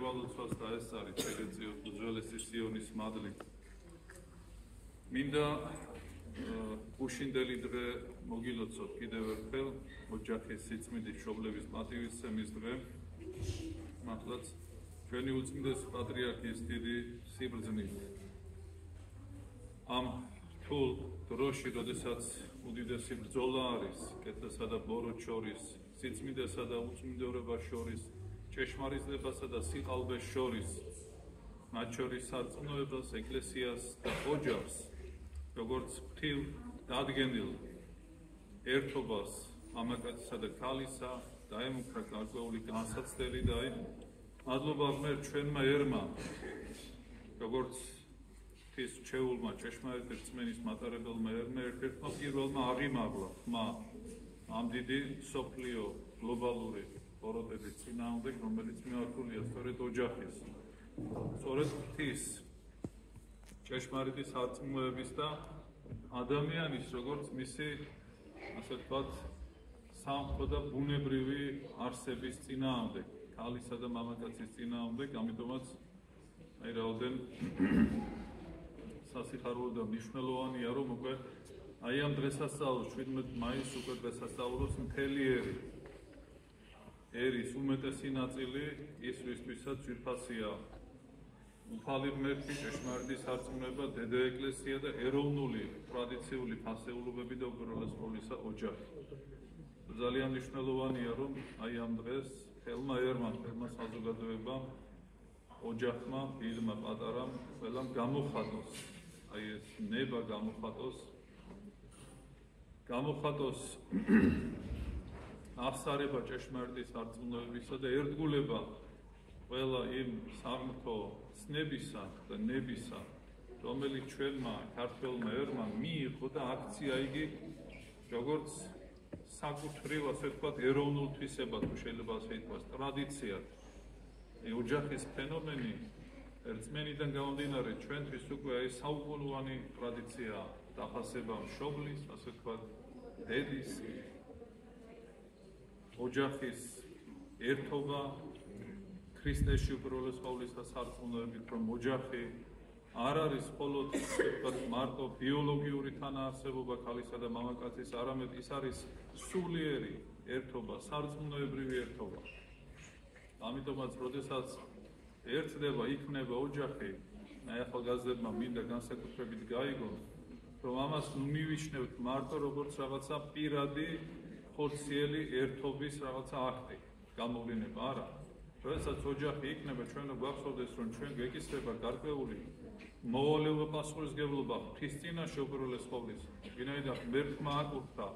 ხერვალოცვას და ეს არის ეგეცი უძველესი სიონის მადლი. მინდა გუშინდელი დღე მოგილოცოთ კიდევ ერთხელ ოჯახის სიწმინდის მშობლების პატივისცემის დღე. მართლაც ჩვენი უწმინდესი პატრიარქის დიდი სიბრძნით ამ რთულ დროში, როდესაც უდიდესი ბრძოლა არის კეთილსა და ბოროტს შორის, სიწმინდესა და უწმინდეობას შორის, ჭეშმარიტებასა და სიყალბეს შორის, მათ შორის სარწმუნოებას, ეკლესიას და ოჯახს, როგორც ღვთილ დადგენილ ერთობას მამაკაცისა და ქალისა დაემუქრა გარკვეული განსაცდელი და მადლობა ღმერთ ჩვენმა ერმა, როგორც ღვთის რჩეულმა ჭეშმარიტი რწმენის მატარებელმა ერმა ერთ-ერთმა პირველმა აღიმაღლა ხმა ამ დიდი მსოფლიო გლობალური ბოროტების წინააღმდეგ, რომელიც მიმართულია სწორედ ოჯახის, სწორედ ღვთის ჭეშმარიტი სარწმუნოების და ადამიანის, როგორც მისი, ასე ვთქვათ, სამყარო და ბუნებრივი არსების წინააღმდეგ, ქალისა და მამაკაცის წინააღმდეგ, ამიტომაც რაოდენ სასიხარულო და მნიშვნელოვანია, რომ უკვე ამ დღესასწაულს 17 მაისს უკვე დღესასწაულოს მთელი ერის უმეტესი ნაწილი ის ვისთვისაც ძვირფასია უფალი ღმერთი, ჭეშმარიტი სარწმუნოება, დედა ეკლესია და ეროვნული ტრადიციული ფასეულობები და უპირველეს ყოვლისა ოჯახი. ძალიან მნიშვნელოვანია, რომ ამ დღეს ხელმა ერმა, ხელმა საზოგადოებამ, ოჯახმა, დიდმა, პატარამ, ყველამ გამოხატოს, ეს ნება გამოხატოს აღსარება ჭეშმარიტი სარწმუნოებისა და ერთგულება ყველა იმ სამთო ცნებისა და ნებისა, რომელიც ჩვენმა ქართველმა ერმა მიიღო და აქცია იგი როგორც საკუთრივ, ასე ვთქვათ, ეროვნულ თვისებად, შეიძლება ასე ითქვას, ტრადიციად. ოჯახის ფენომენი რწმენიდან გამომდინარე ჩვენთვის უკვე საუკუნოვანი ტრადიცია დაფასება მშობლის, ასე ვთქვათ, დედის, ოჯახის ერთობა ქრისტეში უპირველეს ყოვლისა სარწმუნოებით, რომ ოჯახი არ არის მხოლოდ მარტო ბიოლოგიური თანაარსებობა ქალისა და მამაკაცის, არამედ ის არის სულიერი ერთობა, სარწმუნოებრივი ერთობა. ამიტომაც, როდესაც ერთდება, იქნება ოჯახი, ახალგაზრდებმა მინდა განსაკუთრებით გაიგონ, რომ ამას მივიჩნევთ მარტო როგორც რაღაცა პირადი, ხორციელი ერთობის რაღაცა აქტი, გამოვლინება არა. როდესაც ოჯახი იქნება, ჩვენ გვახსოვდეს, რომ ჩვენ გვეკისრება გარკვეული მოვალეობა, პასუხისმგებლობა ღვთის წინაშე უპირველეს ყოვლისა. ვინაიდან ღმერთმა აკურთხა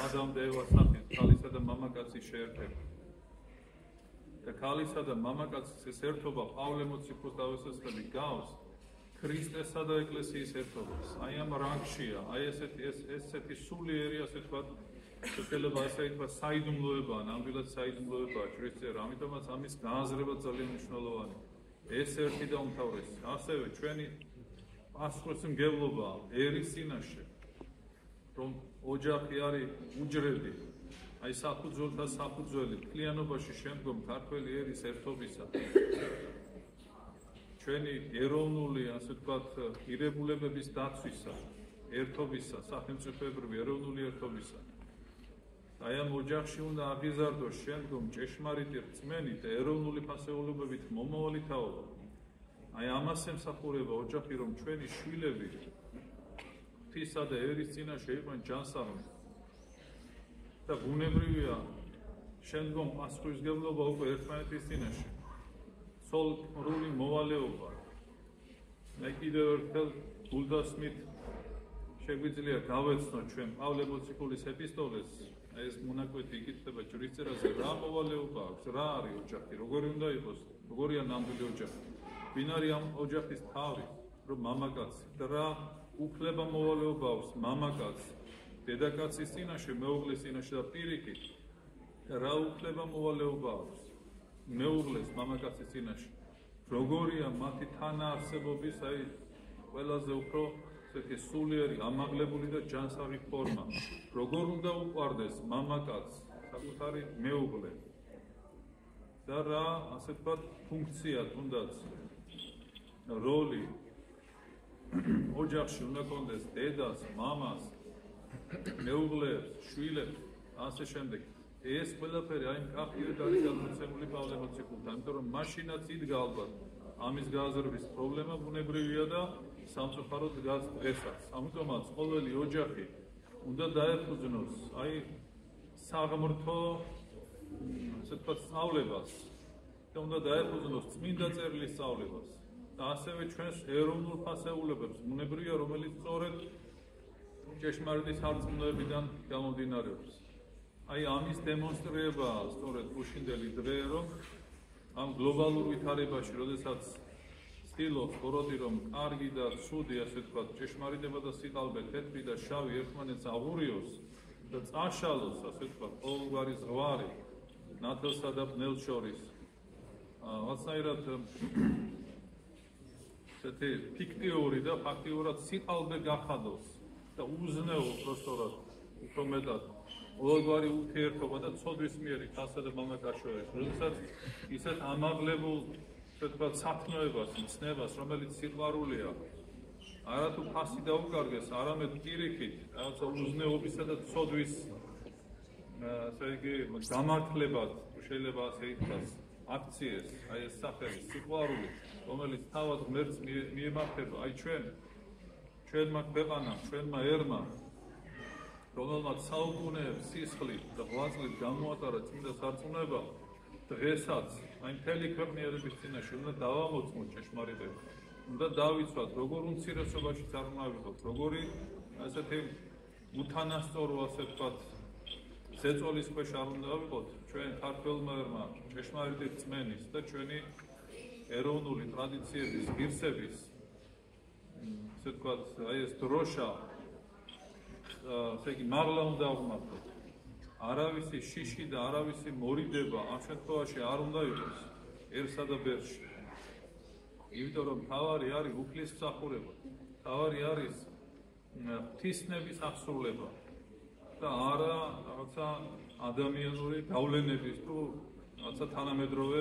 ადამ და ევას სახით ქალისა და მამაკაცის შეერთება. და ქალისა და მამაკაცის ეს ერთობა პავლე მოციქულის დავესწრები გავს ქრისტესა და ეკლესიის ერთობას. ამ რანგშია, ესეთი სულიერი, ასე ვთქვათ, შეიძლება ასე ითქვას, საიდუმლოებაა, ნამდვილად საიდუმლოებაა ჭრისწერა, ამიტომაც ამის გააზრება ძალიან მნიშვნელოვანია. ეს ერთი და უმთავრესი. ასევე ჩვენი პასუხისმგებლობა ერის წინაშე, რომ ოჯახი არის უჯრედი, საფუძველთა საფუძველი მთლიანობაში შემდგომ ქართველი ერის ერთობისა. ჩვენი ეროვნული, ასე ვთქვათ, ღირებულებების დაცვისა, ერთობისა, სახელმწიფოებრივი ეროვნული ერთობისა. ამ ოჯახში უნდა აღიზარდოს შემდგომ ჭეშმარიტი რწმენით და ეროვნული ფასეულობებით მომავალი თაობა. ამას ემსახურება ოჯახი, რომ ჩვენი შვილები ღვთისა და ერის წინაშე იყვნენ ჯანსაღი. და ბუნებრივია შემდგომ პასუხისმგებლობა უკვე ერთმანეთის წინაშე. სოლიდური მოვალეობა. მე კიდევ ერთხელ გულდასმით შეგვიძლია გავეცნოთ ჩვენ პავლე მოციქულის ეპისტოლეს, ეს მონაკვეთი იკითხება ჭრისწერაზე, რა მოვალეობა აქვს, რა არის ოჯახი, როგორი უნდა იყოს, როგორია ნამდვილი ოჯახი, ვინ არის ამ ოჯახის თავი, რომ მამაკაცი და რა უფლება მოვალეობა აქვს მამაკაცს დედაკაცის წინაშე, მეუღლის წინაშე და პირიქით რა უფლება მოვალეობა აქვს მეუღლეს მამაკაცის წინაშე, როგორია მათი თანაარსებობის ყველაზე უფრო ესეთი სულიერი, ამაღლებული და ჯანსაღი ფორმა, როგორ უნდა უყვარდეს მამაკაცს საკუთარი მეუღლე. და რა, ასე ვთქვათ, ფუნქცია თუნდაც როლი ოჯახში უნდა კონდეს დედას, მამას, მეუღლეს, შვილებს, ასე შემდეგ. ეს ყველაფერი აი კაფეზე არის გადმოცემული პავლე მოციქულთან, იმიტომ რომ მაშინაც იდგა ალბათ ამის გააზრების პრობლემა ბუნებრივია და სამწუხაროდ დგას დღესაც. ამიტომაც ყოველი ოჯახი უნდა დაეფუძნოს აი საღმრთო, ასე ვთქვათ, სწავლებას და უნდა დაეფუძნოს წმინდა წერილის სწავლებას და ასევე ჩვენს ეროვნულ ფასეულებებს, ბუნებრივია, რომელიც სწორედ ჭეშმარიტი სარწმუნოებიდან გამომდინარეობს. აი ამის დემონსტრირებაა სწორედ გუშინდელი დღე, რომ ამ გლობალურ ვითარებაში, როდესაც ცდილობს ბოროტი, რომ კარგი და ცუდი, ასე ვთქვათ, ჭეშმარიტება და სიყალბე, თეთრი და შავი ერთმანეთს აღურიოს და წაშალოს, ასე ვთქვათ, ყოველგვარი ზღვარი ნათელსა და ბნელს შორის. რაღაცნაირად ესეთი ფიქტიური და ფაქტიურად სიყალბე გახადოს და უზნეო პროსტორად უფრო მეტად ყოველგვარი ურთიერთობა და ცოდვის მიერი ქალსა და მამაკაცის შორის, როდესაც ისეთ ამაღლებულ, ასე ვთქვათ, სათნოებას, მცნებას, რომელიც სიყვარულია, არა თუ ფასი დაუკარგეს, არამედ პირიქით, რაღაცა უზნეობისა და ცოდვის, ასე იგი, გამართლებად, შეიძლება ასე ითქვას, აქციეს, აი ეს სახელი, სიყვარული, რომელიც თავად ღმერთს მიემართება, აი ჩვენმა ქვეყანამ, ჩვენმა ერმა, რომელმაც საუკუნეებს სისხლით და ღვაწლით გამოატარა წმინდა სარწმუნოება, დღესაც აი მთელი ქვეყნიერების წინაშე უნდა დავამოწმოთ ჭეშმარიტება, უნდა დავიცვათ, როგორ უმცირესობაში წარმოვიდოთ, როგორი ასეთი უთანასწორო, ასე ვთქვათ, ზეწოლის ქვეშ არ უნდა ვიყოთ ჩვენ ქართველმა ერმა ჭეშმარიტი რწმენის და ჩვენი ეროვნული ტრადიციების, ღირსების, ასე ვთქვათ, აი ეს დროშა, ასე იგი, მაღლა უნდა აღმართოთ. არავისი შიში და არავისი მორიდება ამ შემთხვევაში არ უნდა იყოს ერსა და ბერში. იმიტომ რომ თავარი არის უფლისმსახურება, თავარი არის ღვთისნების აღსრულება და არა რაღაცა ადამიანური გავლენების თუ რაღაცა თანამედროვე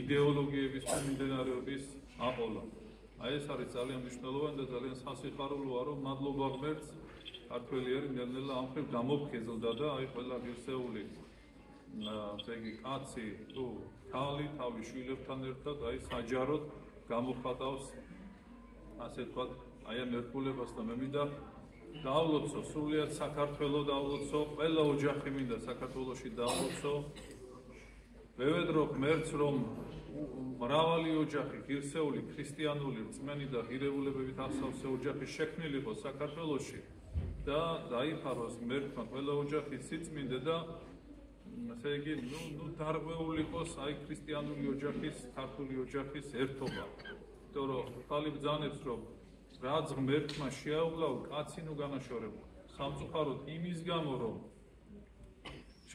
იდეოლოგიების თუ მიმდინარეობის აყოლა. აი ეს არის ძალიან მნიშვნელოვანი და ძალიან სასიხარულოა, რომ მადლობა ღმერთს ქართველი ერი ნელ-ნელა ამ ხრივ გამოფხიზლდა და აი ყველა ღირსეული, ასე იგი, კაცი თუ ქალი თავის შვილებთან ერთად აი საჯაროდ გამოხატავს, ასე ვთქვათ, აი ამ ერთგულებას და მე მინდა დაავლოცო, სრულიად საქართველო დაავლოცო, ყველა ოჯახი მინდა საქართველოში დაავლოცო. ვევედრო ღმერთს, რომ მრავალი ოჯახი, ღირსეული, ქრისტიანული, რწმენი და ღირებულებებით აღსავსე ოჯახი შექმნილი იყო საქართველოში და დაიფაროს ღმერთმა ყველა ოჯახის სიწმინდე და ასე იგი, დარღვეული იყოს აი ქრისტიანული ოჯახის, ქართული ოჯახის ერთობა. იმიტომ რომ ხალი ბრძანებს, რომ რაც ღმერთმა შეაუგლა, კაცი ნუ განაშორება. სამწუხაროდ იმის გამო, რომ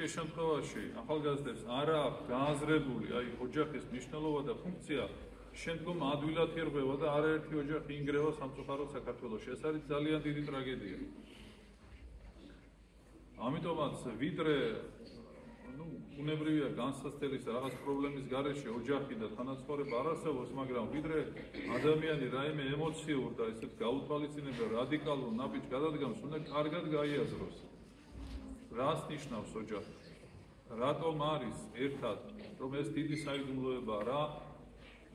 შემთხვევაში ახალგაზრდებს არა აქვს გააზრებული აი ოჯახის მნიშვნელობა და ფუნქცია, შემდგომ ადვილად ერღვევა და არაერთი ოჯახი ინგრევა სამწუხაროდ საქართველოში. ეს არის ძალიან დიდი ტრაგედია. ამიტომაც ვიდრე ბუნებრივია განსაცდელის რაღაც პრობლემის გარეშე ოჯახი და თანაცხოვრება არ არსებობს, მაგრამ ვიდრე ადამიანი რაიმე ემოციურ და ესეთ გაუთვალისწინებელ რადიკალურ ნაბიჯს გადადგამს, უნდა კარგად გაიაზროს. რას ნიშნავს ოჯახი? რატომ არის ერთად, რომ ეს დიდი საიდუმლოებაა, რა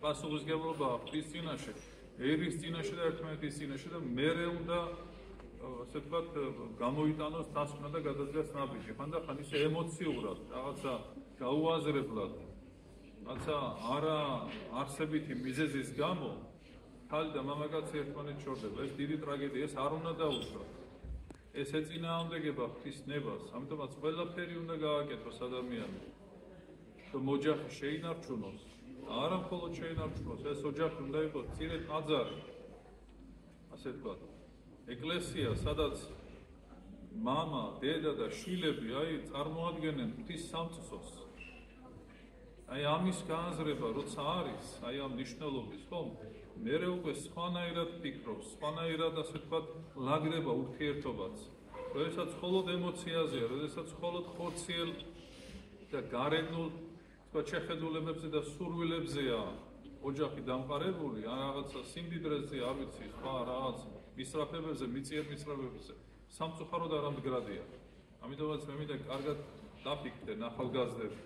პასუხისმგებლობაა ღვთის წინაშე, ერის წინაშე და ერთმანეთის წინაშე და მერე უნდა ასე ვთქვათ, გამოიტანოს დასკვნა და გადადგას ნაბიჯი. ხანდახან ისე ემოციურად, რაღაცა გაუაზრებლად, რაღაცა არა არსებითი მიზეზის გამო ქალი და მამაკაცი ერთმანეთს შორდება. ეს დიდი ტრაგედია, ეს არ უნდა დაუშვათ. ეს ეწინააღმდეგება ღვთის ნებას, ამიტომაც ყველაფერი უნდა გააკეთოს ადამიანს, რომ ოჯახი შეინარჩუნოს, არა მხოლოდ შეინარჩუნოს, ეს ოჯახი უნდა იყოს მცირე ტაძარი, ასე ვთქვათ. ეკლესია, სადაც მამა, დედა და შვილები აი წარმოადგენენ ღვთის სამწყსოს. აი ამის გააზრება როცა არის, აი ამ ნიშნულობის, ხომ? მერე უკვე სხვანაირად ფიქრობს, სხვანაირად ასე ვთქვათ, ლაგდება ურთიერთობაც. როდესაც მხოლოდ ემოციაზეა, როდესაც მხოლოდ ხორციელ და გარეგნულ თქვა შეხედულებებზე და სურვილებზეა ოჯახი დამყარებული, ან რაღაცა სიმდიდრეზე, არ ვიცი, სხვა რაღაც მისწრაფებებზე, მიწიერ-მისწრაფებებზე, სამწუხაროდ არ ამდგრადია. ამიტომაც მე მინდა კარგად დაფიქრდნენ ახალგაზრდები,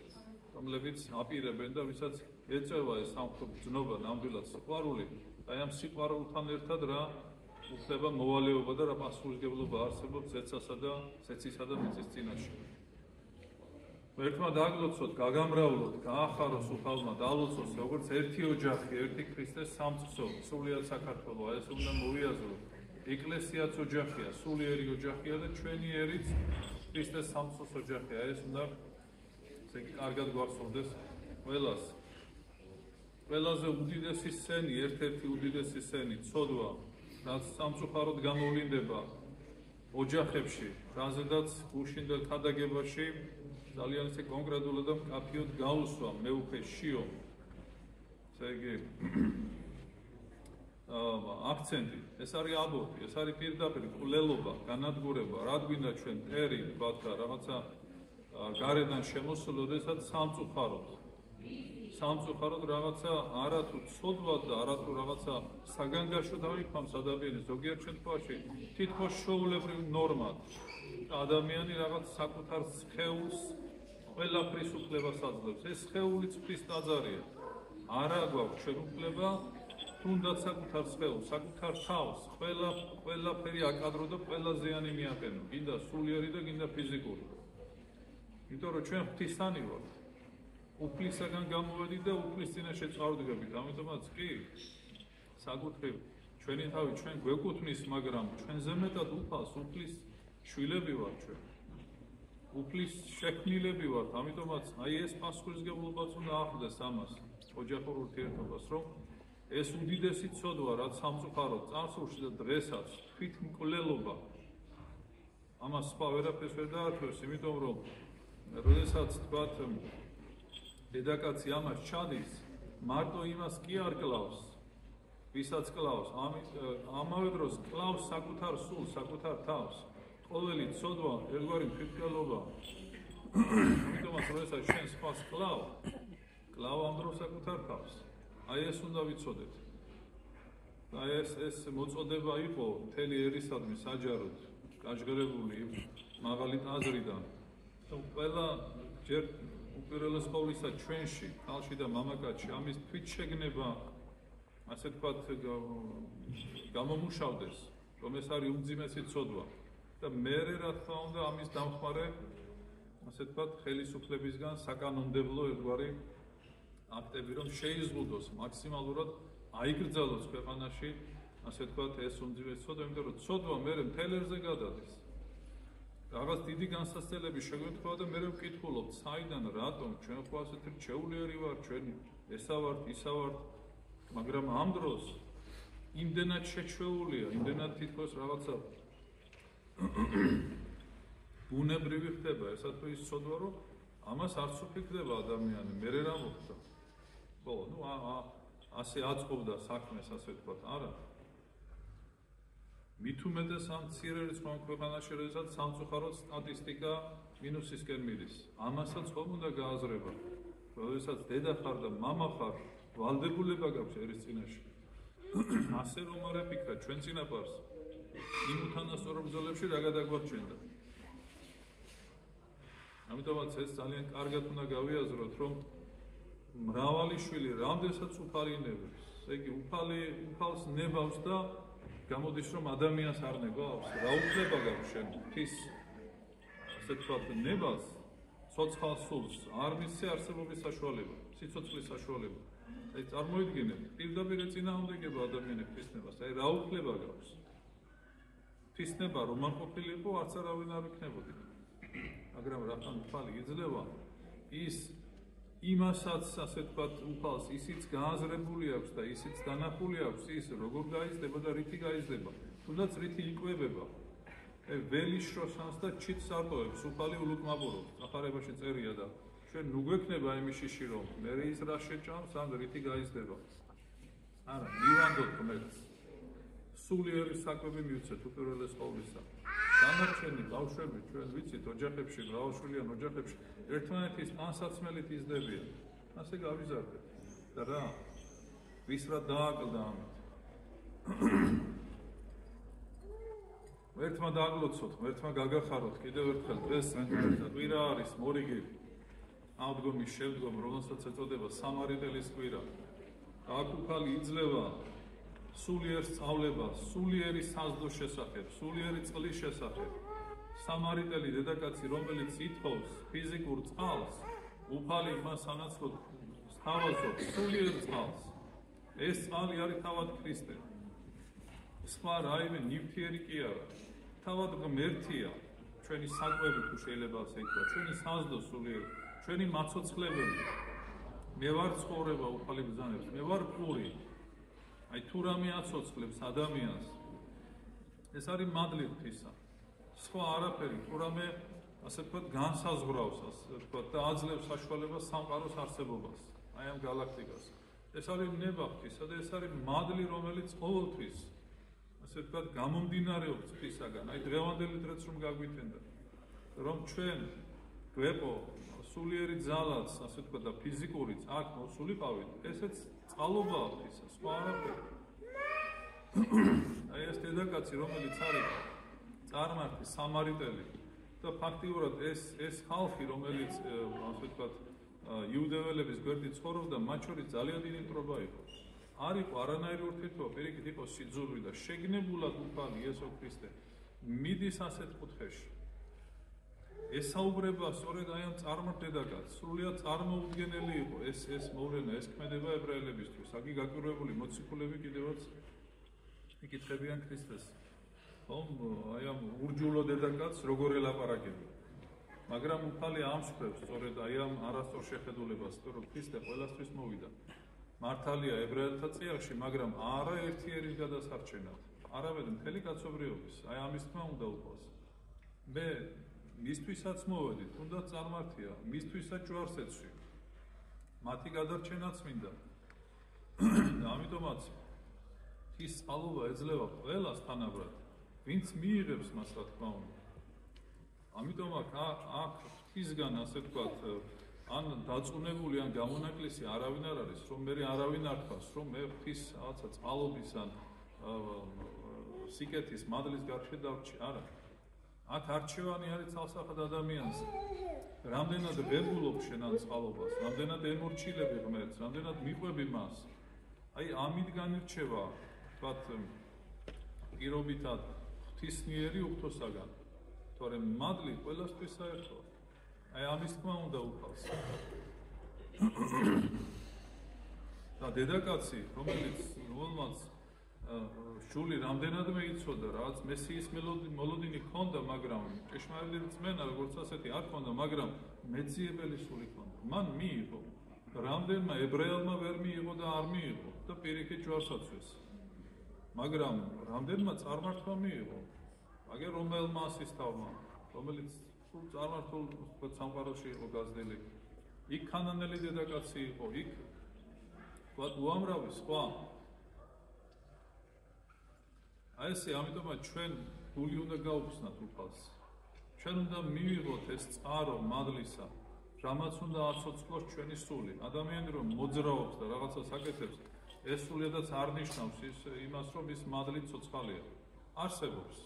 რომლებიც აპირებენ და ვისაც ეწევა ეს სამხობ-ძნობა, ნამდვილად სიყვარული, აი ამ სიყვარულთან ერთად რა უფლება მოვალეობა და რა პასუხისმგებლობა არსებობს ზეცასა და მიწის წინაშე. ერთმა დააგლოცოთ, გაგამრავლოთ, გაახაროს უფალმა, დაალოცოს როგორც ერთი ოჯახი, ერთი ქრისტეს სამწყსო, სრულიად საქართველო, ეს უნდა მოვიაზროთ. ეკლესიაც ოჯახია, სულიერი ოჯახია და ჩვენი ერიც ქრისტეს სამწყსოს ოჯახია, ეს უნდა კარგად გვახსოვდეს ყველას. ყველაზე უდიდესი სცენი, ერთ-ერთი უდიდესი სცენი, ცოდვა, რაც სამწუხაროდ გამოვლინდება ოჯახებში, რაზედაც გუშინდელ ქადაგებაში ძალიან ისე კონკრეტულად და მკაფიოდ გაუსვა მეუფე შიო. ესე იგი აქცენტი, ეს არის აბორტი, ეს არის პირდაპირ კვლელობა, განადგურება, რა გვინდა ჩვენ ტერი, ვთქვათ და რაღაცა გარედან შემოსული, როდესაც სამწუხაროდ რაღაცა არათუ ცოდვად და არათუ რაღაცა საგანგაშო დაიფამს ადამიანის ზოგიერთ შემთხვევაში თითქოს შოულებრივ ნორმად. ადამიანი რაღაც საკუთარ სხეულს ყველაფრის უფლებას აძლევს. ეს სხეულიც ღვთის ტაძარია. არა გვაქვს ჩვენ უფლება თუნდაც საკუთარ სხეულს, საკუთარ თავს, ყველაფერი აკადრო და ყველა ზიანი მიაყენო. გინდა სულიერი და გინდა ფიზიკური. იმიტომ რომ ჩვენ ღვთისანი ვართ. უფლისაგან გამოვედით და უფლის წინაშე წავდგებით. ამიტომაც კი საკუთრივ ჩვენი თავი ჩვენ გვეკუთვნის, მაგრამ ჩვენზე მეტად უფალს უფლის შვილები ვართ ჩვენ. უფლის შექმნილები ვართ. ამიტომაც აი ეს პასუხისმგებლობაც უნდა ახვდეს ამას, ოჯახურ ურთიერთობას, რომ ეს უდიდესი ცოდვა, რაც სამწუხაროდ წარსულში და დღესაც თვითმკვლელობა ამას სხვა ვერაფერს ვერ დაართვევს, იმიტომ რომ როდესაც თქვათ დედაკაცი ამას ჩადის, მარტო იმას კი არ კლავს, ვისაც კლავს, ამავე დროს კლავს საკუთარ სულს, საკუთარ თავს. ყოველი ცოდვა ერთგვარი თვითმკვლელობა. ამიტომაც როდესაც ჩვენ სხვას კლავ ამ დროს საკუთარ თავს. აი ეს უნდა ვიცოდეთ. და ეს მოწოდება იყო მთელი ერისადმი საჯაროდ გაჟღერებული მაღალი ტაძრიდან. ყველა ჯერ უპირველეს ყოვლისა ჩვენში, ხალხში და მამაკაცში ამის თვითშეგნება, ასე ვთქვათ, გამომუშავდეს, რომ ეს არის უმძიმესი ცოდვა. და მერე რა თქმა უნდა ამის დამხმარე, ასე ვთქვათ, ხელისუფლებისგან საკანონმდებლო ერთგვარი აქტები, რომ შეიზღუდოს მაქსიმალურად აიგრძალოს ქვეყანაში, ასე ვთქვათ, ეს უმძიმესი ცოდვა, იმიტომ რომ ცოდვა მერე მთელ ერზე გადადის. რაღაც დიდი განსაცდელები შეგვეთქვა და მე ვკითხულობ, საიდან, რატომ, ჩვენ ხო ასეთი რჩეულიერი ვარ, ჩვენ ესა ვართ, ისა ვართ, მაგრამ ამ დროს იმდენად შეჩვეულია, იმდენად თითქოს რაღაცა ბუნებრივი ხდება, ესა თუ ის ცოდვა, რომ ამას არც უფიქრდება ადამიანი, მერე რა მოხდა. ხო, ასე აწყობდა საქმეს, ასე ვთქვათ, არა. მით უმეტეს ამ მცირე რიცხვოვან ქვეყანაში, როდესაც სამწუხაროდ სტატისტიკა მინუსისკენ მიდის. ამასაც ხომ უნდა გააზრება. როდესაც დედა ხარ და მამა ხარ, ვალდებულება გაქვს ერის წინაშე. ასე რომ არ აფიქრა ჩვენ წინაპარს. იმ უთანასწორო ბრძოლებში რა გადაგვარჩენდა. ამიტომაც ეს ძალიან კარგად უნდა გავიაზროთ, რომ მრავალი შვილი რამდენსაც უფალი ნებებს. ესე იგი უფალს ნებავს და გამოდის რომ ადამიანს არ ნებავს, რა უფლება გაქვს შენ ღვთის ასე ვთქვათ ნებას, ცოცხალ სულს არ მისცე არსებობის საშუალება, სიცოცხლის საშუალება. აი წარმოიდგინეთ, პირდაპირ ეწინააღმდეგება ადამიანის ღვთისნებას, აი რა უფლება გაქვს. ღვთისნება რომ არ ყოფილიყო, არც არავინ არ იქნებოდი. მაგრამ რატომ უფალი იძლევა ის იმასაც ასე ვთქვათ უფალს ისიც გააზრებული აქვს და ისიც დანახული აქვს ის როგორ გაიზრდება და რითი გაიზრდება, თუნდაც რითი იკვებება. ველიშროსანს და ჩიტს არტოებს უფალი ულუკმაბურობს. ახარებაში წერია და ჩვენ ნუ გვექნება იმის შიში რომ მე ის რა შეჭამს ან რითი გაიზრდება. არა, მივანდოთ ღმერთს. სულიერი საკვები მივცეთ უპირველეს ყოვლისა. დანარჩენი ბავშვები ჩვენ ვიცით ოჯახებში, მრავალშვილიან ოჯახებში ერთმანეთის პანსაცმელით იზრდებიან. ასე გავიზარდეთ. და რა? ვის რა დააკლდა ამით? ერთმა დაგლოცოთ, ერთმა გაგახაროთ, კიდევ ერთხელ დღეს ერთად კვირა არის მორიგი აღდგომის შემდგომ, რომელსაც ეწოდება სამარიტელის კვირა. აქ უფალი იძლევა სულიერ სწავლებას, სულიერი საზდოს შესახებ, სულიერი წყლის შესახებ. სამარიტელი დედაკაცი, რომელიც ითხოვს ფიზიკურ წყალს, უფალი მას ანაცვლოდ სთავაზობს სულიერ წყალს. ეს წყალი არის თავად ქრისტე. სხვა რაიმე ნივთიერი კი არა. თავად ღმერთია, ჩვენი საკვები თუ შეიძლება ასე ითქვა, ჩვენი საზდო სულიერ, ჩვენი მაცოცხლებელი. მე ვარ ცხოვრება, უფალი ბრძანებს, მე ვარ პური. აი თუ რამე აცოცხლებს ადამიანს, ეს არის მადლი ღვთისა. სხვა არაფერი, თუ რამე ასე ვთქვათ, განსაზღვრავს, ასე ვთქვათ, და აძლევს საშუალებას სამყაროს არსებობას, აი ამ galaktikას. ეს არის ნება ღვთისა და ეს არის მადლი, რომელიც ყოველთვის ასე ვთქვათ, გამომდინარეობს ღვთისაგან. აი დღევანდელი დღეც რომ გაგვითენდა, რომ ჩვენ გვეყო სულიერი ძალაც, ასე ვთქვათ, და ფიზიკურიც აქ მოსულიყავით, ესეც წყალობაა ღვთისა, სხვა არაფერი. აი ეს დედაკაცი, რომელიც არის წარმართი, სამარიტელი და ფაქტიურად ეს ხალხი, რომელიც ასე ვთქვათ, იუდეველების გვერდით ცხოვრობდა, მათ შორის ძალიან დიდი მტრობა იყო. არ იყო არანაირი ურთიერთობა, პირიქით იყო სიძულვი და შეგნებულად უფალი იესო ქრისტე მიდის ასეთ კუთხეში. ესაუბრება სწორედ აი ამ წარმართ დედაკაცს, სრულიად წარმოუდგენელი იყო ეს მოვლენა, ეს ქმედება ებრაელებისთვის. აგი გაკვირვებული მოციქულები კიდევაც იკითხებიან ქრისტეს. აი ამ ურჯულო დედაკაცს როგორ ელაპარაკებია. მაგრამ უფალი ამსხვევს სწორედ აი ამ არასწორ შეხედულებას, რომ ქრისტე ყველასთვის მოვიდა. მართალია ებრაელთა წიაღში, მაგრამ არა ერთიერის გადასარჩენად, არამედ მთელი კაცობრიობის. აი ამის თქმა უნდა უფალს. მე მისთვისაც მოვედი, თუნდაც წარმართია, მისთვისაც ჯვარს ეცვი. მათი გადარჩენაც მინდა. და ამიტომაც ის წყალობა ეძლევა ყველას თანაბრად, ვინც მიიღებს მას, რა თქმა უნდა. ამიტომ აქ ღვთისგან ასე ვთქვათ, ან დაწუნებული, ან გამონაკლისი არავინ არ არის, რომ მე არავინ არ თქვას, რომ მე ღვთის რაღაცა წყალობის ან სიკეთის მადლის გარშე დავრჩი, არა. აქ არჩევანი არის ცალსახად ადამიანზე. რამდენად ვებულობ შენ ამ წყალობას, რამდენად ემორჩილები ღმერთს, რამდენად მიყვები მას. აი ამით განირჩევა, ვთქვათ, პირობითად ღვთისმიერი უხთოსაგან. თორემ მადლი ყველასთვის საერთოა. აი ამის თქმა უნდა უფალს. და დედაკაცი, რომელმაც შული რამდენადმე იცოდა, რაც მესიის მოლოდინი ჰქონდა, მაგრამ ჭეშმარიტი რწმენა, როგორც ასეთი არ ჰქონდა, მაგრამ მეძიებელი სული ჰქონდა. მან მიიღო. რამდენმა ებრაელმა ვერ მიიღო და არ მიიღო და პირიქით ჯვარს აცვეს. მაგრამ რამდენმა წარმართმა მიიღო. აგერ რომელმა ასისთავმა, რომელიც სულ წარმართულ სამყაროში იყო გაზრდილი. იქ ქანანელი დედაკაცი იყო, იქ ვთქვათ უამრავი სხვა. აი ესე ამიტომაც ჩვენ გული უნდა გაუხსნათ უფალს. ჩვენ უნდა მივიღოთ ეს წყარო მადლისა, რამაც უნდა აცოცხლოს ჩვენი სული. ადამიანი რომ მოძრაობს და რაღაცას აკეთებს, ეს სულადაც არ ნიშნავს იმას, რომ ის მადლით ცოცხალია. არსებობს.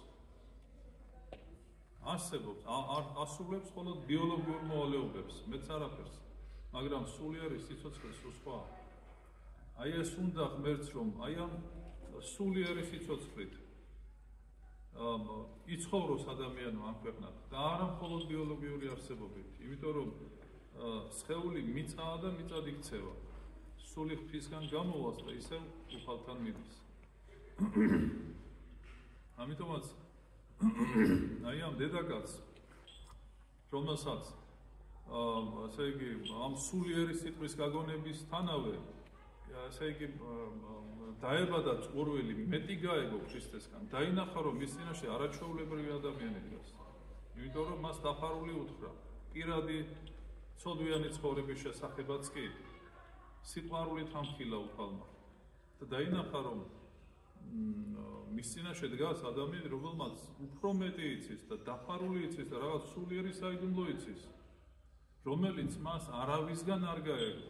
ასრულებს მხოლოდ ბიოლოგიურ მოვალეობებს, მეც არაფერს. მაგრამ სულიერი სიცოცხლე სხვა. აი ეს უნდა ღმერთს, რომ აი ამ სულიერი სიცოცხლით იცხოვროს ადამიანო ამ ქვეყნად და არა მხოლოდ ბიოლოგიური არსებობით. იმიტომ რომ სხეული მიწაა და მიწად იქცევა. სული ღვთისგან გამოვას და ისევ უფალთან მიდის. ამიტომაც აი ამ დედაკაცს, რომელსაც ასე იგი ამ სულიერი სიტყვის გაგონებისთანავე ასე იგი დაებადა წყურვილი, მეტი გაეგო ქრისტესგან, დაინახა რომ მის წინაშე არაჩვეულებრივი ადამიანი დგას. იმიტომ რომ მას დაფარული უთხრა, პირადი ცოდვიანი ცხოვრების შესახებაც კი, სიყვარულით ამხილა უფალმა და დაინახა რომ მის წინაშე დგას ადამიანი, რომელმაც უფრო მეტი იცის და დაფარული იცის და რაღაც სულიერი საიდუმლო იცის, რომელიც მას არავისგან არ გაეგო.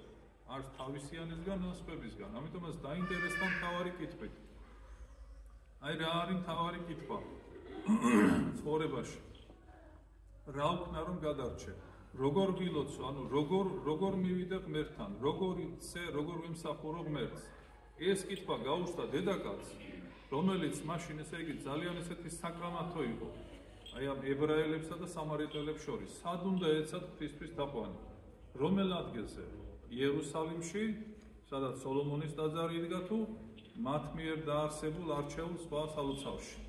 არც თავისიანისგან, ან სხვებისგან. ამიტომაც დაინტერესდა მთავარი კითხვით. აი რა არის მთავარი კითხვა ცხოვრებაში? რა ვქნა რომ გადარჩე? როგორ ვილოცო, ანუ როგორ მივიდე ღმერთთან, როგორ ვიმსახურო ღმერთს? ეს კითხვა გაუჩნდა დედაკაცს, რომელიც მაშინ ესე იგი ძალიან ესეთი საკრამათო იყო. აი ამ ებრაელებსა და სამარიტელებს შორის. სად უნდა ეცათ ღვთისთვის თაყვანი? რომელ ადგილზე? იერუსალიმში, სადაც სოლომონის ტაძარი იდგა თუ მათ მიერ დაარსებულ არჩეულ სხვა სალოცავში?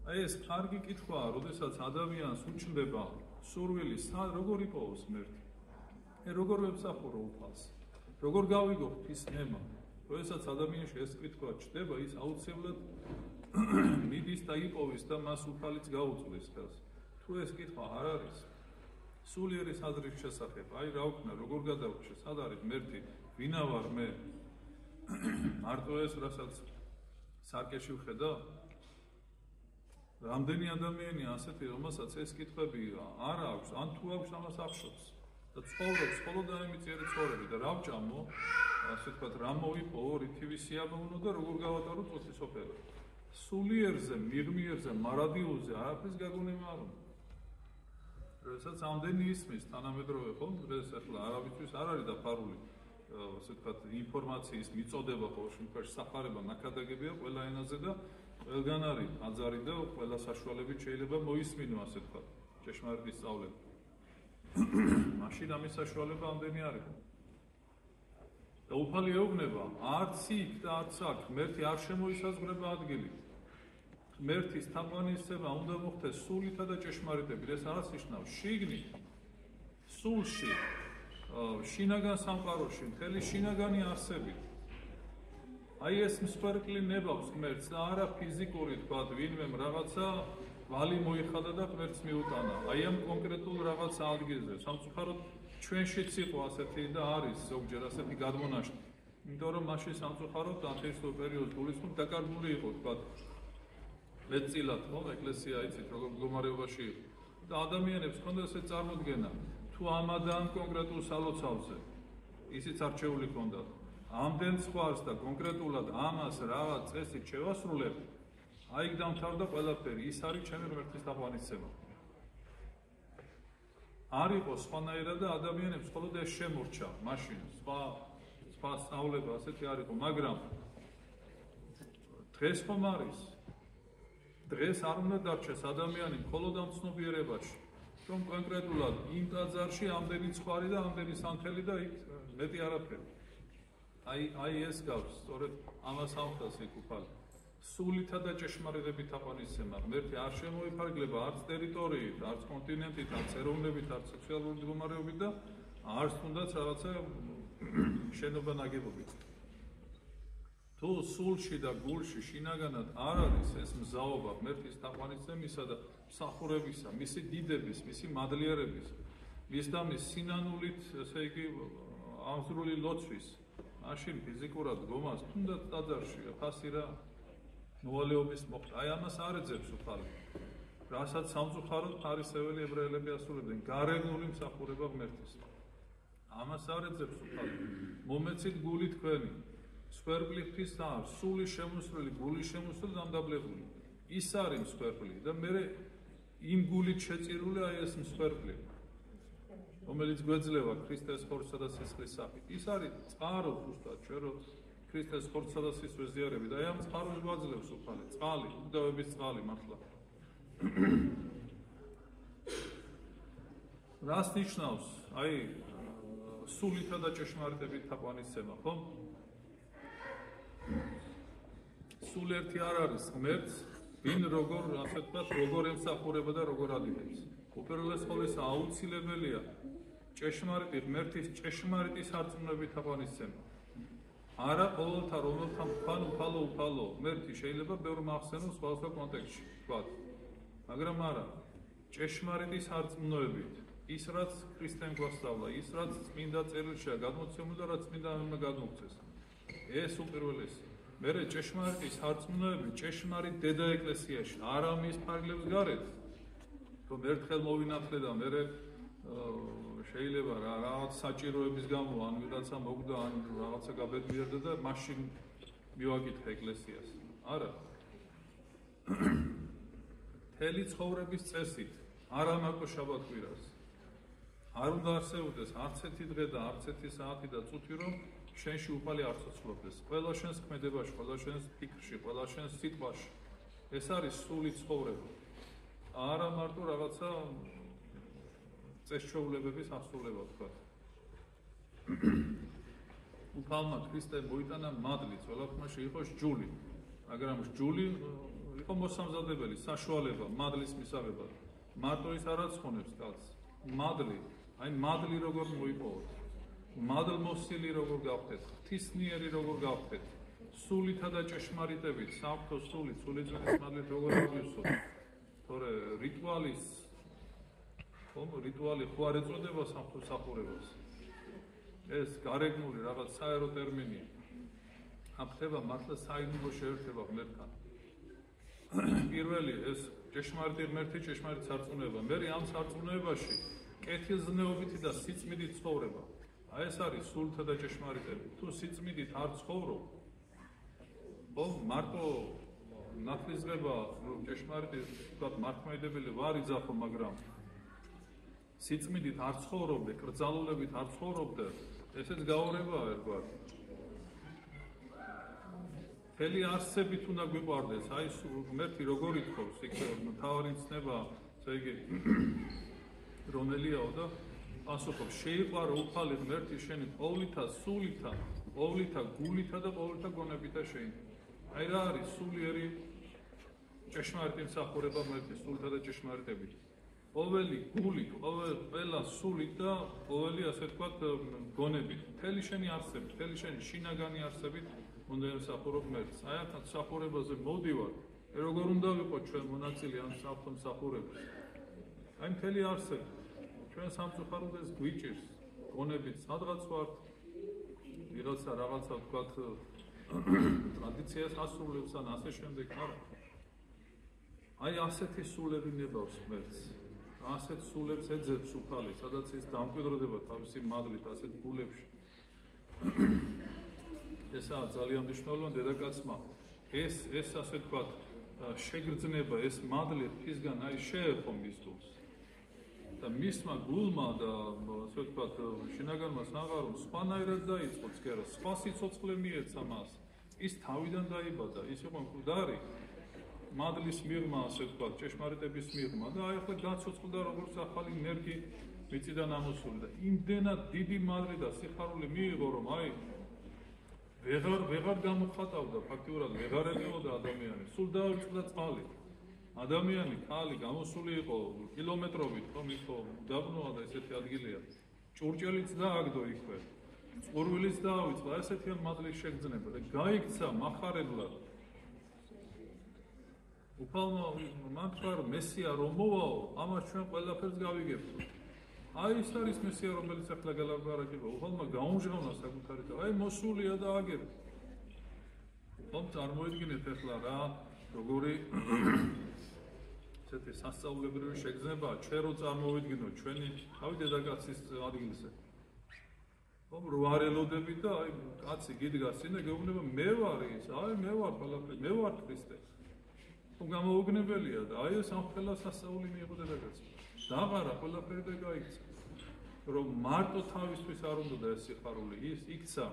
აი ეს კარგი კითხვაა, როდესაც ადამიანს უჩნდება სურვილი, როგორ იპოვოს ღმერთი? როგორ ვემსახურო უფალს? როგორ გავიგო ღვთის ნემა? როდესაც ადამიანში ეს კითხვა ჩდება, ის აუცილებლად მიდის და იპოვის და მას უფალიც გაუწვლის ხელს. თუ ეს კითხვა არ არის, სულიერი საზრის შესახებ, აი რა ვქნა, როგორ გადავრჩე, სად არის ღმერთი, ვინა ვარ მე? მარტო ეს, რასაც სარკეში ვხედავ? რამდენი ადამიანია ასეთი, რომელსაც ეს კითხვები არ აქვს, ან თუ აქვს, ამას ახშობს და ცხოვრობს მხოლოდ ამიწიერი ცხოვრები და რა ვჭამო, ასე ვთქვათ, რა მოვიპოვო, რითივი სიამოვნო და როგორ გავატარო წუთისოფერა. სულიერზე, მიღმიერზე, მარადიულზე არაფერს გაგონება არ უნდა. როდესაც ამდენი ისმის თანამედროვე ხო, დღეს ახლა არავისთვის არ არის დაფარული, ასე ვთქვათ, ინფორმაციის მიწოდება ყოველ შემთხვევაში სახარება ნაკადაგებია ყველა ენაზე და ყველგან არის აზარი და ყველა საშუალებით შეიძლება მოისმინო, ასე ვთქვათ, ჭეშმარიტი სწავლება. მაშინ ამის საშუალება ამდენი არის. და უფალი ეუბნება, არც იქ და არც აქ, ღმერთი არ შემოისაზღვრება ადგილით. ღმერთის თაყვანისცემა უნდა მოხდეს სულითა და ჭეშმარიტებით. ეს არას ნიშნავს შიგნით, სულში, შინაგან სამყაროში, მთელი შინაგანი არსებით. აი ეს მსხვერპლი ნებავს ღმერთს და არა ფიზიკური, თქვათ, ვინმემ რაღაცა ვალი მოიხადა და ღმერთს მიუტანა. აი ამ კონკრეტულ რაღაცა ადგილზე, სამწუხაროდ ჩვენშიც იყო ასეთი და არის ზოგჯერ ასეთი გადმონაშთი. იმიტომ რომ მაშინ სამწუხაროდ ათეისტურ პერიოდს გულისხმობ დაკარგული იყო, თქვათ, მეტწილად, ხო, ეკლესია იცით როგორ მდგომარეობაში იყო. და ადამიანებს ჰქონდა ესე წარმოდგენა, თუ ამადან კონკრეტულ სალოცავზე ისიც არჩეული ჰქონდათ. ამდენ სხვას და კონკრეტულად ამას რაღაც წესით შევასრულებ, აი იქ დამთავრდა ყველაფერი, ის არის ჩემი ღმერთის თაყვანისცემა. არ იყო სხვანაირად და ადამიანებს მხოლოდ ეს შემორჩა, მაშინ სხვა სწავლება ასეთი არ იყო, მაგრამ დღეს ხომ არის? დღეს არ უნდა დარჩეს ადამიანი მხოლოდ ამ ცნობიერებაში, რომ კონკრეტულად იმ ტაძარში ამდენი ცხვარი და ამდენი სანთელი და იქ მეტი არაფერი. აი ეს გავს, სწორედ ამას ამხელს იქ უფალი. სულითა და ჭეშმარიტებით თაყვანისცემა. ღმერთი არ შემოიფარგლება არც ტერიტორიით, არც კონტინენტით, არც ეროვნებით, არც სოციალური მდგომარეობით და არც თუნდაც რაღაცა შენობა ნაგებობით. თუ სულში და გულში შინაგანად არ არის ეს მზაობა ღმერთის თაყვანისცემისა და მსახურებისა, მისი დიდების, მისი მადლიერების, მის და მის სინანულით, ესე იგი, აღზრული ლოცვის, მაშინ ფიზიკურად გომას თუნდაც ტაძარში ხასი რა მოვალეობის მოხდა. აი ამას არ ეძებს უფალი. რასაც სამწუხაროდ ფარისეველი ებრაელები ასრულებდნენ, გარეგნული მსახურება ღმერთის. ამას არ ეძებს უფალი. მომეცით გული თქვენი. მსხვერპლი ღვთის არ, სული შემოსვლილი, გული შემოსვლილი დამდაბლებული. ის არის მსხვერპლი და მე იმ გულით შეწირული აი ეს მსხვერპლი, რომელიც გვეძლევა ქრისტეს ხორცსა და სისხლის სახით. ის არის წყარო ზუსტად, ჩვენ რო ქრისტეს ხორცსა და სისხლის ზიარებით, აი ამ წყაროს გვაძლევს უფალი, წყალი, უდავების წყალი მართლა. რას ნიშნავს აი სულითა და ჭეშმარიტებით თაყვანისცემა, ხო? სულ ერთი არ არის ღმერთს, ვინ როგორ, ასე ვთქვათ, როგორ ემსახურება და როგორ ადიდებს. უპირველეს ყოვლისა აუცილებელია ჭეშმარიტი ღმერთის ჭეშმარიტი სარწმუნოებით თაყვანისცემა. არა ყოველთა რომელთა მქან უფალო ღმერთი შეიძლება ბევრ მახსენოს სხვადასხვა კონტექსტში, ვთქვათ. მაგრამ არა, ჭეშმარიტი სარწმუნოებით, ის რაც ქრისტემ გვასწავლა, ის რაც წმინდა წერილშია გადმოცემული და რაც წმინდა უნდა გადმოგცეს. ეს უპირველესი. მერე ჭეშმარიტი სარწმუნოებით, ჭეშმარიტ დედა ეკლესიაში, არა მის ფარგლებს გარეთ, რომ ერთხელ მოვინათლე და მერე შეიძლება რაღაც საჭიროების გამო ან ვიღაცა მოგდა ან რაღაცა გაბედნიერდა და მაშინ მივაკითხე ეკლესიას. არა. მთელი ცხოვრების წესით არ ამაკო შაბათ-კვირას. არ უნდა არსებობდეს არც ერთი დღე და არც ერთი საათი და წუთი, რომ შენში უფალი არ ცოცხლობდეს. ყველა შენს ქმედებაში, ყველა შენს ფიქრში, ყველა შენს სიტყვაში. ეს არის სული ცხოვრება. არა მარტო რაღაცა წესჩვეულებების ასრულება თქვა. უფალმა ქრისტემ მოიტანა მადლი, ძველათმაში იყო სჯული, მაგრამ სჯული იყო მოსამზადებელი, საშუალება მადლის მისაღებად. მარტო ის არ აცხონებს კაცს. მადლი, აი მადლი როგორ მოიპოვოთ. მადლმოსილი როგორ გავხდეთ, ღვთისმიერი როგორ გავხდეთ. სულითა და ჭეშმარიტებით, საღვთო სულით, სულიძვლის მადლით როგორ ავიუსოთ. თორე რიტუალი ხო არ ეწოდება საღვთო მსახურებას. ეს გარეგნული რაღაც საერო ტერმინია. ამ ხდება მართლა საიდუმლო შეერთება ღმერთთან. პირველი ეს ჭეშმარიტი ღმერთი, ჭეშმარიტ სარწმუნოება. მერე ამ სარწმუნოებაში კეთილზნეობითი და სიწმიდით ცხოვრება. აი ეს არის სულთა და ჭეშმარიტები. თუ სიწმიდით არ ცხოვრობ, მარტო ნათლისღება ჭეშმარიტი ვთქვათ მართლმადიდებელი ვარ იძახო, მაგრამ სიწმიდით არ ცხოვრობდე, კრძალულებით არ ცხოვრობდე, ესეც გაორებაა ერთგვარი. მთელი არსებით უნდა გვიყვარდეს, აი ღმერთი როგორ ითხოვს, იქ მთავარი ცნება, ესე იგი რომელიაო და ასოხობს, შეიყვარო უფალი ღმერთი შენი ყოვლითა სულითა, ყოვლითა გულითა და ყოვლითა გონებითა შენი. აი რა არის სულიერი ჭეშმარიტი მსახურება ღმერთის, სულთა და ჭეშმარიტებით. ყოველი გული, ყველა სულით და ყოველი ასე ვთქვათ გონებით, მთელი შენი არსებით, მთელი შენი შინაგანი არსებით უნდა ემსახურო ღმერთს. აი აქ მსახურებაზე მოვდივარ, როგორ უნდა ვიყოთ ჩვენ მონაწილე ამ საღვთო მსახურებას. აი მთელი არსებით ჩვენ სამწუხაროდ ეს გვიჭირს, გონებით სადღაც ვართ, ვიღაცა რაღაცა ვთქვათ ტრადიციას ასრულებს ან ასე შემდეგ, არა. აი ასეთი სულები ნებავს ღმერთს. ასეთ სულებს ეძებს უფალი, სადაც ის დამკვიდრდება თავისი მადლით ასეთ გულებში. ესაა ძალიან მნიშვნელოვანი დედაკაცმა. ეს ასე ვთქვათ შეგრძნება, ეს მადლი ღვთისგან აი შეერხო მის გულს. და მისმა გულმა და ასე ვთქვათ შინაგანმა სამყარომ სხვანაირად დაიწყო ცქერა, სხვა სიცოცხლე მიეცა მას. ის თავიდან დაიბადა, ის იყო მკვდარი მადლის მიღმა, ასე ვთქვათ, ჭეშმარიტების მიღმა და აი ახლა გაცოცხლდა როგორც ახალი ნერგი მიწიდან ამოსული და იმდენად დიდი მადლი და სიხარული მიიღო, რომ აი ვეღარ გამოხატავდა ფაქტიურად, ვეღარ ეყოლოდა ადამიანი, სულ დაიწყდა წყალი. ადამიანი, ქალი გამოსული იყო კილომეტრობით, ხომ იყო დაბნოა და ესეთი ადგილია. ჭურჭელიც დააგდო იქვე. წყურვილიც დაავიწყდა, ესეთი მადლის შეგრძნება და გაიქცა მახარებლად. უფალმა მართლა მესია რომ მოვაო, ამას ჩვენ ყველაფერს გავიგებთ. აი ეს არის მესია, რომელიც ახლა გალაპარაკება. უფალმა გაუმჟღავნა საკუთარი და აი მოსულია და აგერ. ხომ წარმოიდგინეთ ახლა რა, როგორი ესეთი სასწაულებრივი შეგრძნებაა, ჩვენ რო წარმოვიდგინოთ ჩვენი თავი დედაკაცის ადგილზე. ხომ რო არ ელოდებით და აი კაცი გიდგას წინ და გეუბნება მე ვარ ის, აი მე ვარ ყველაფერი, მე ვარ ქრისტე. გამოუგნებელია და აი ეს ამხელა სასწაული მიიღო დედაკაცი. დაღარა ყველაფერი და გაიქცა. რომ მარტო თავისთვის არ უნდა და ეს სიხარული, ის იქცა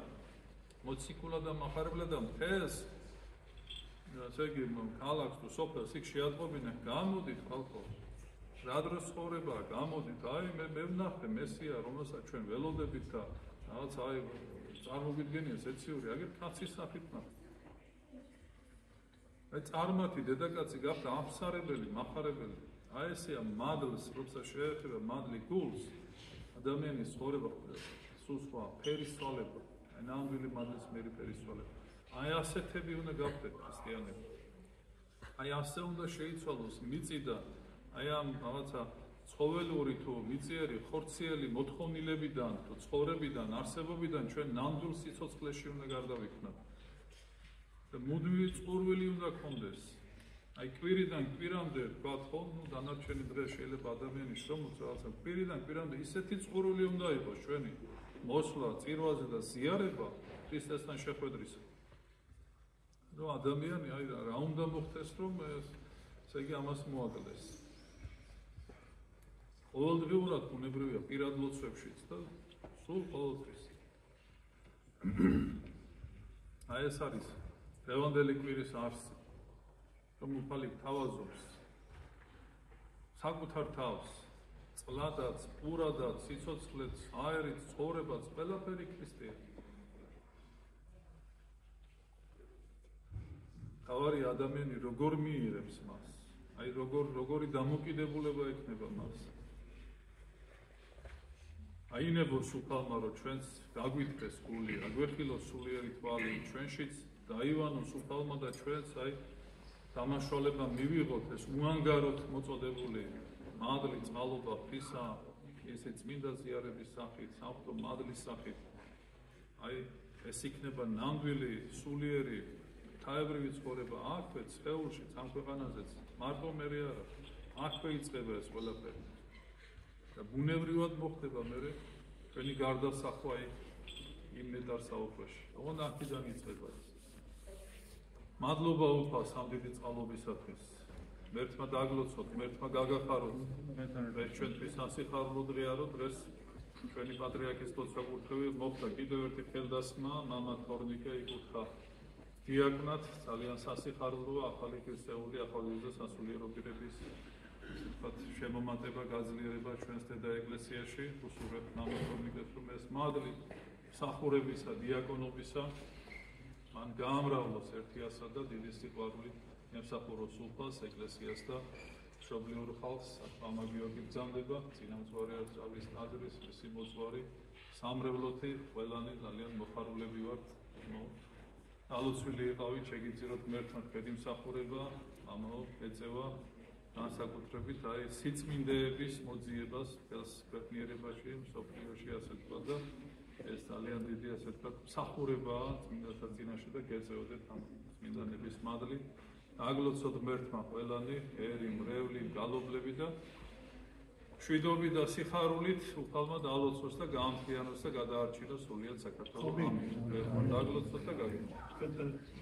მოციქულად და მახარებლად და მთელს ასე იგი ქალაქს თუ სოფელს იქ შეატყობინა, გამოდით ხალხო. რა დროს ცხოვრებაა, გამოდით, აი მე ვნახე მესია, რომელსაც ჩვენ ველოდებით და რაღაც აი წარმოგიდგენია ეციური, აგერ კაცის სახით ნახე. აი წარმართი დედაკაცი გახდა ამსარებელი, მახარებელი. აი ესეა მადლს, როცა შეეხება მადლი გულს, ადამიანის ცხოვრება სულ სხვა ფერისცვალება, აი ნამდვილი მადლის მერი ფერისცვალება. აი ასეთები უნდა გავხდეთ ქრისტიანები. აი ასე უნდა შეიცვალოს მიწი და აი ამ რაღაცა ცხოველური თუ მიწიერი ხორციელი მოთხოვნილებიდან თუ ცხოვრებიდან, არსებობიდან ჩვენ ნამდვილ სიცოცხლეში უნდა გარდავიქმნათ. და მუდმივი წყურვილი უნდა გქონდეს. აი კვირიდან კვირამდე ვთქვათ ხო, ნუ დანარჩენი დღე შეიძლება ადამიანის შრომაც რაღაცა კვირიდან კვირამდე ისეთი წყურვილი უნდა იყოს ჩვენი მოსვლა, წირვაზე და ზიარება ქრისტესთან შეხვედრისა. რომ ადამიანი აი რა უნდა მოხდეს რომ ესე იგი ამას მოაკლდეს. ყოველდღიურად ბუნებრივია პირად ლოცვებშიც და სულ ყოველთვის. აი ეს არის დღევანდელი კვირის არსი. რომ უფალი გთავაზობს საკუთარ თავს, წყლადაც, პურადაც, სიცოცხლეც, აერით, ცხოვრებაც, ყველაფერი ქრისტეა. თავარი ადამიანი როგორ მიიღებს მას, აი როგორი დამოკიდებულება ექნება მას. აინებოს უფალმა რომ ჩვენც გაგვითხეს გული, აგვეხილოს სულიერი თვალი, ჩვენშიც დაივანოს უფალმა და ჩვენც აი დამაშვალება მივიღოთ ეს უანგაროდ მოწოდებული მადლი წყალობა ღვთისა, ესე წმინდა ზიარების სახით, სამღვდო მადლის სახით. აი ეს იქნება ნამდვილი სულიერი ღვთაებრივი ცხოვრება აქვე სხეულში, ამ ქვეყანაზეც, მარტო მერე არა. აქვე იწყება ეს ყველაფერი. და ბუნებრივად მოხდება მერე ჩვენი გარდასახვა იმ ნეტარ საუბრაში. ოღონდ აქედან იწყება ეს. მადლობა უფალს ამ დიდი წყალობისათვის. ღმერთმა დაგლოცოთ, ღმერთმა გაგახაროთ. ეს ჩვენთვის სასიხარულო დღეა, რომ დღეს ჩვენი პატრიარქის ლოცვა-კურთხევი მოხდა კიდევ ერთი ხელდასხმა, მამა თორნიკე იკურთხა დიაკვნად, ძალიან სასიხარულოა ახალი ქრისტეული ახალგაზრდა სასულიერო პირების შემომატება, გაძლიერება ჩვენს დედა ეკლესიაში, უსურვებთ მამა თორნიკეს, რომ ეს მადლი მსახურებისა, დიაკონობისა მან გაამრავლოს ერთიასა და დიდი სიყვარულით ემსახუროს უფალს, ეკლესიას და მშობლიურ ხალხს. მამა გიორგი ბრძანდება, წინამძღვარი არწავის ტაძრის მისი მოძღვარი, სამრევლოთი ყველანი ძალიან მოხარულები ვართ. ალოცვილი იყავით, შეგიძლიათ ღმერთმა თქვენი მსახურება, მამაო, ეწევა განსაკუთრებით აი სიწმინდეების მოძიებას თელს ქვეყნიერებაში, მსოფლიოში ასე თქვა და ეს ძალიან დიდი ასე თქვა მსახურებაა წმინდანთა წინაშე და გეწეოდეთ ამ წმინდანების მადლი. აგლოცოთ ღმერთმა ყველანი, ერი, მრევლი, გალობლები და მშვიდობით და სიხარულით უფალმა დაალოცოს და გაამთლიანოს და გადაარჩინოს სრულიად საქართველოს. ამინ. დაგლოცოთ და გაგიმართ.